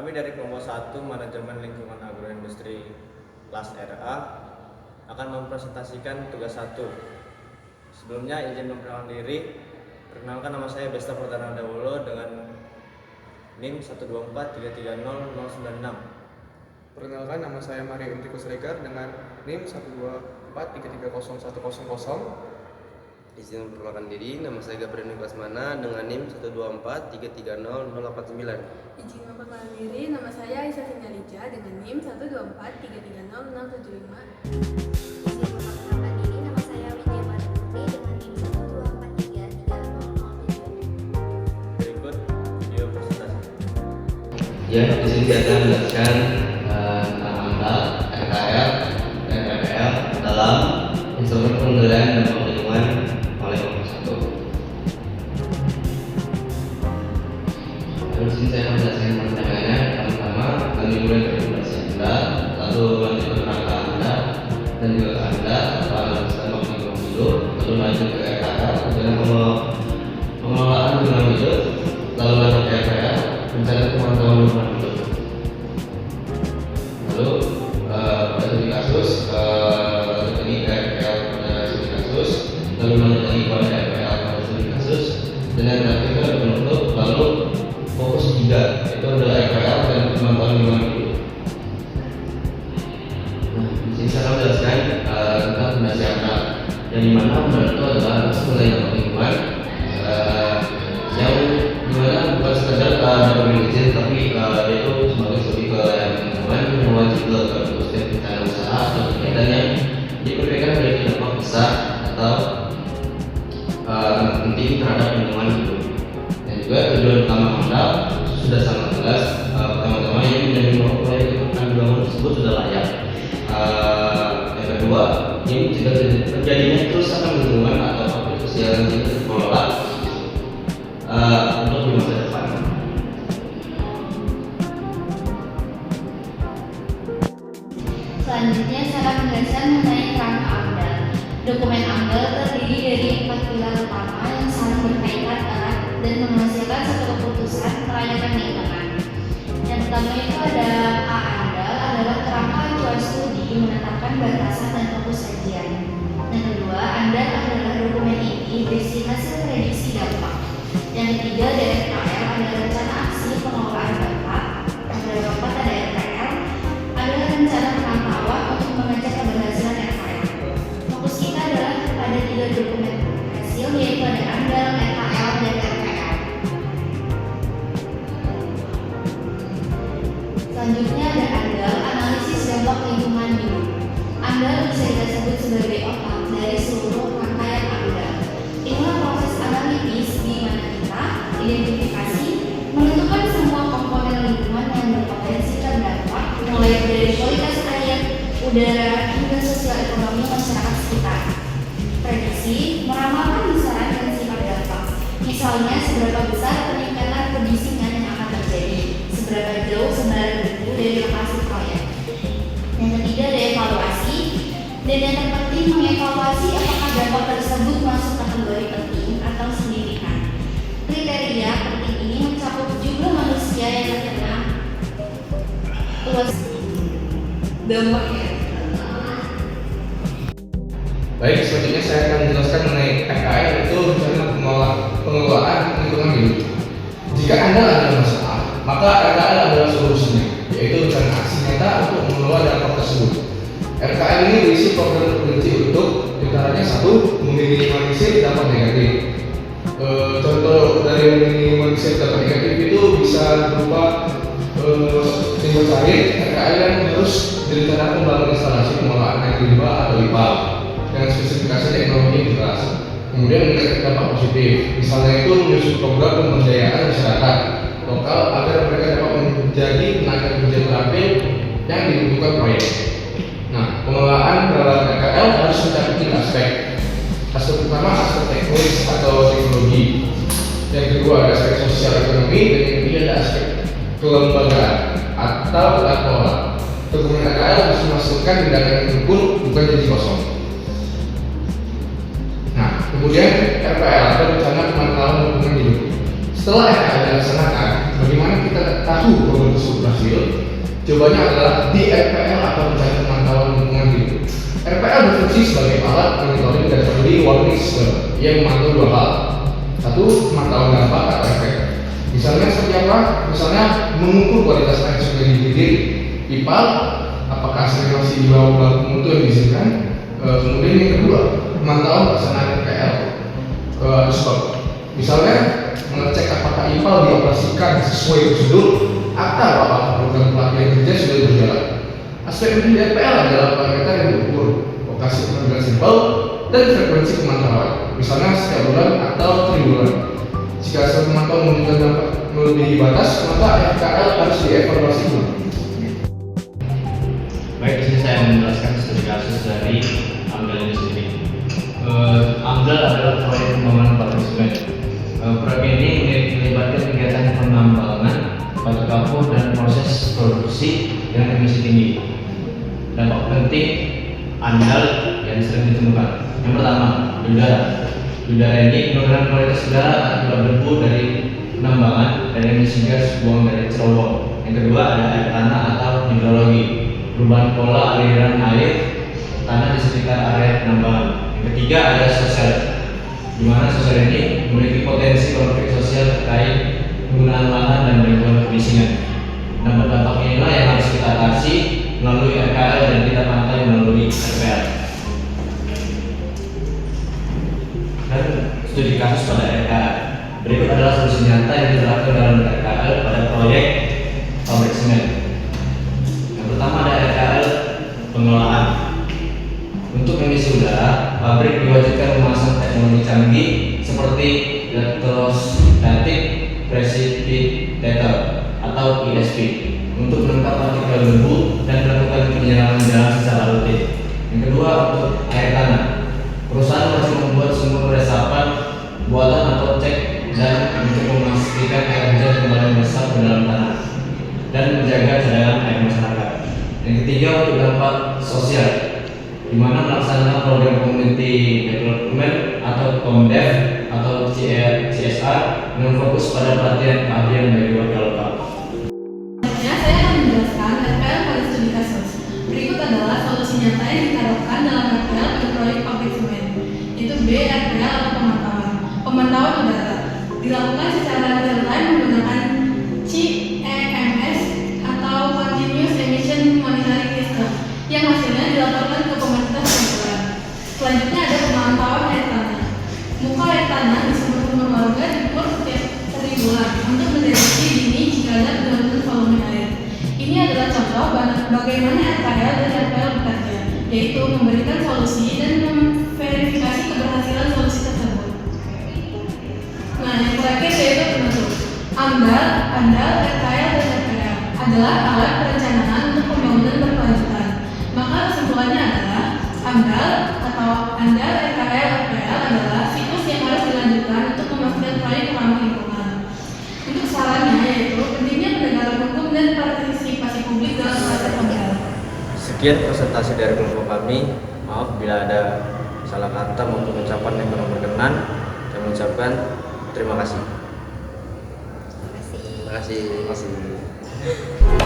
Kami dari kelompok 1 Manajemen Lingkungan Agroindustri kelas RA akan mempresentasikan tugas 1. Sebelumnya izin memperkenalkan diri. Perkenalkan, nama saya Besta Pratama Dawulo dengan NIM 124330096. Perkenalkan, nama saya Mario Intikus Regar dengan NIM 124330100. Izin memperkenalkan diri, nama saya Gabriel Nicholas Mana dengan NIM 124330089. Izin memperkenalkan diri, nama saya Aisyah Sinalija dengan NIM 124330675. Izin memperkenalkan diri, nama saya Widya Putri dengan NIM 124330007. Berikut video presentasi. Ya, di sini saya akan menjelaskan tentang AMDAL, RKL, dan RPL dalam instrumen pengendalian dampak lingkungan oleh kelompok 1. Lalu di sini saya akan menjelaskan pertanyaannya. Pertama, kami mulai dari informasi AMDAL, lalu lanjut ke kerangka AMDAL, dan juga ke AMDAL, lalu dampak lingkungan hidup, lalu lanjut ke RKL, dan pengelolaan lingkungan hidup, lalu lanjut ke RPL, rencana pemantauan lingkungan hidup. Lalu pada studi kasus, ini ke RPL pada studi kasus, lalu lanjut lagi pada RPL pada studi kasus, dengan praktikal penutup, lalu fokus 3 itu adalah RPL dan pemantauan lingkungan hidup. Nah, di sini saya akan menjelaskan tentang fondasi AMDAL, yang dimana AMDAL itu adalah penilaian dampak lingkungan yang dimana bukan sekadar dapat izin, tapi dia itu sebagai studi kelayakan lingkungan yang wajib dilakukan untuk setiap rencana usaha atau kegiatan yang diperkirakan memiliki dampak besar atau penting terhadap lingkungan hidup. Dan juga tujuan utama AMDAL sudah sangat jelas. Pertama-tama yang menjadi proyek penanggulangan tersebut sudah layak. Yang kedua, ini jika terjadinya kerusakan lingkungan atau aplikasi yang tidak dikelola untuk di masa depan. Selanjutnya saya akan menjelaskan mengenai kerangka AMDAL. Dokumen AMDAL terdiri dari 4 pilar utama yang saling berkaitan erat dan menghasilkan satu keputusan kelayakan lingkungan. Yang pertama itu ada A AMDAL adalah kerangka acuan studi menetapkan batasan dan fokus kajian. Yang kedua, AMDAL adalah dokumen inti berisi hasil prediksi dampak. Yang ketiga, RKL adalah rencana aksi pengelolaan dampak. Yang keempat ada RPL adalah rencana pemantauan untuk mengecek keberhasilan RKL. Fokus kita adalah pada 3 dokumen hasil, yaitu ada AMDAL, RKL, dan RPL. Selanjutnya ada AMDAL, analisis dampak lingkungan hidup. AMDAL bisa kita sebut sebagai otak dari seluruh rangkaian AMDAL. Inilah proses analitis di mana kita identifikasi, menentukan semua komponen lingkungan yang berpotensi terdampak, mulai dari kualitas air, udara, hingga sosial ekonomi masyarakat sekitar. Prediksi meramalkan besaran dan sifat dampak. Misalnya, seberapa besar peningkatan kebisingan yang akan terjadi, seberapa jauh sebaran debu dari lokasi proyek. Yang ketiga ada evaluasi, dan yang terpenting mengevaluasi apakah dampak tersebut masuk kategori penting atau signifikan. Kriteria penting ini mencakup jumlah manusia yang terkena, luas dampaknya. Baik, selanjutnya saya akan menjelaskan mengenai RKL, itu rencana pengelolaan lingkungan hidup. Jika Anda ada masalah, maka RKL adalah solusinya, yaitu rencana aksi nyata untuk mengelola dampak tersebut. RKL ini berisi program terperinci untuk diantaranya 1. Meminimalisir dampak negatif. Contoh dari meminimalisir dampak negatif itu bisa berupa timbul sawit. RKL yang harus direncanakan membangun instalasi pengolahan air limbah atau IPAL dengan spesifikasi teknologi yang jelas. Kemudian meningkatkan dampak positif, misalnya itu menyusun program pemberdayaan masyarakat lokal agar mereka dapat menjadi tenaga kerja terampil yang dibutuhkan proyek. Nah, pengelolaan dalam RKL harus mencakup 3 aspek. Aspek pertama aspek teknis atau teknologi. Yang kedua ada aspek sosial ekonomi, dan yang ketiga ada aspek kelembagaan atau tata kelola. Dokumen RKL harus memastikan tindakan itu pun bukan janji kosong. Nah, kemudian RPL atau rencana pemantauan lingkungan hidup. Setelah RKL dilaksanakan, bagaimana kita tahu program tersebut berhasil? Jawabannya adalah di RPL atau rencana pemantauan lingkungan hidup. RPL berfungsi sebagai alat monitoring dan early warning system yang memantau dua hal. Satu, pemantauan dampak atau efek. Misalnya seperti apa? Misalnya mengukur kualitas air sungai di hilir, IPAL, apakah aslinya masih di bawah baku mutu yang diizinkan. Kemudian yang kedua, pemantauan pelaksanaan RPL. Sebab misalnya mengecek apakah IPAL dioperasikan sesuai prosedur atau apakah program pelatihan kerja sudah berjalan. Aspek penting RPL adalah parameter yang diukur, lokasi pengambilan sampel, dan frekuensi pemantauan, misalnya setiap bulan atau triwulan. Jika hasil pemantauan menunjukkan dampak melebihi batas, maka RPL harus dievaluasi ulang. Baik, di sini saya menjelaskan studi kasus dari AMDAL ini sendiri. AMDAL adalah proyek pembangunan pabrik semen. Proyek ini melibatkan kegiatan penambangan batu kapur dan proses produksi dengan emisi tinggi. Dampak penting AMDAL yang sering ditemukan. Yang pertama, di udara. Di udara ini penurunan kualitas udara akibat debu dari penambangan dan emisi gas buang dari cerobong. Yang kedua ada air tanah atau hidrologi, perubahan pola aliran air tanah di sekitar area penambangan. Yang ketiga ada sosial, di mana sosial ini memiliki potensi konflik sosial terkait penggunaan lahan dan lingkungan kemiskinan. Dampak-dampak inilah yang harus kita atasi melalui RKL dan kita pantai melalui RPL. Dan studi kasus pada RKL. Berikut adalah solusi nyata yang diterapkan dalam RKL pada proyek pabrik semen. Yang pertama ada RKL pengelolaan. Untuk emisi udara, pabrik diwajibkan memasang teknologi canggih seperti electrostatic precipitator atau ESP untuk menangkap partikel debu dan melakukan penyiraman jalan secara rutin. Yang kedua untuk air tanah. Perusahaan masih membuat sumur resapan buatan atau cek dan untuk memastikan air hujan kembali meresap ke dalam tanah dan menjaga cadangan air masyarakat. Yang ketiga untuk dampak sosial, di mana melaksanakan program community development atau COMDEV atau CSR dengan fokus pada pelatihan keahlian bagi warga lokal. Selanjutnya saya akan menjelaskan RPL pada studi kasus. Berikut adalah solusi nyata yang diterapkan dalam RPL pada proyek pabrik semen, yaitu B. RPL atau pemantauan. Pemantauan udara dilakukan secara real time menggunakan CEMS atau Continuous Emission Monitoring System yang hasilnya dilaporkan ke pemerintah setiap bulan. Selanjutnya ada pemantauan air tanah. Muka air tanah di sumur-sumur warga diukur setiap 1 bulan untuk mendeteksi dini jika ada penurunan volume air. Ini adalah contoh bagaimana RPL dan RPL bekerja, yaitu memberikan solusi dan memverifikasi keberhasilan solusi tersebut. Nah, yang terakhir yaitu penutup. AMDAL, RPL, dan RPL adalah alat perencanaan untuk pembangunan berkelanjutan. Maka kesimpulannya adalah AMDAL, RPL, adalah siklus yang harus dilanjutkan untuk memastikan proyek ramah lingkungan. Untuk sarannya yaitu pentingnya penegakan hukum dan partisipasi publik dalam proses AMDAL. Sekian presentasi dari kelompok kami. Maaf bila ada salah kata maupun ucapan yang kurang berkenan. Saya mengucapkan terima kasih. Terima kasih. Terima kasih.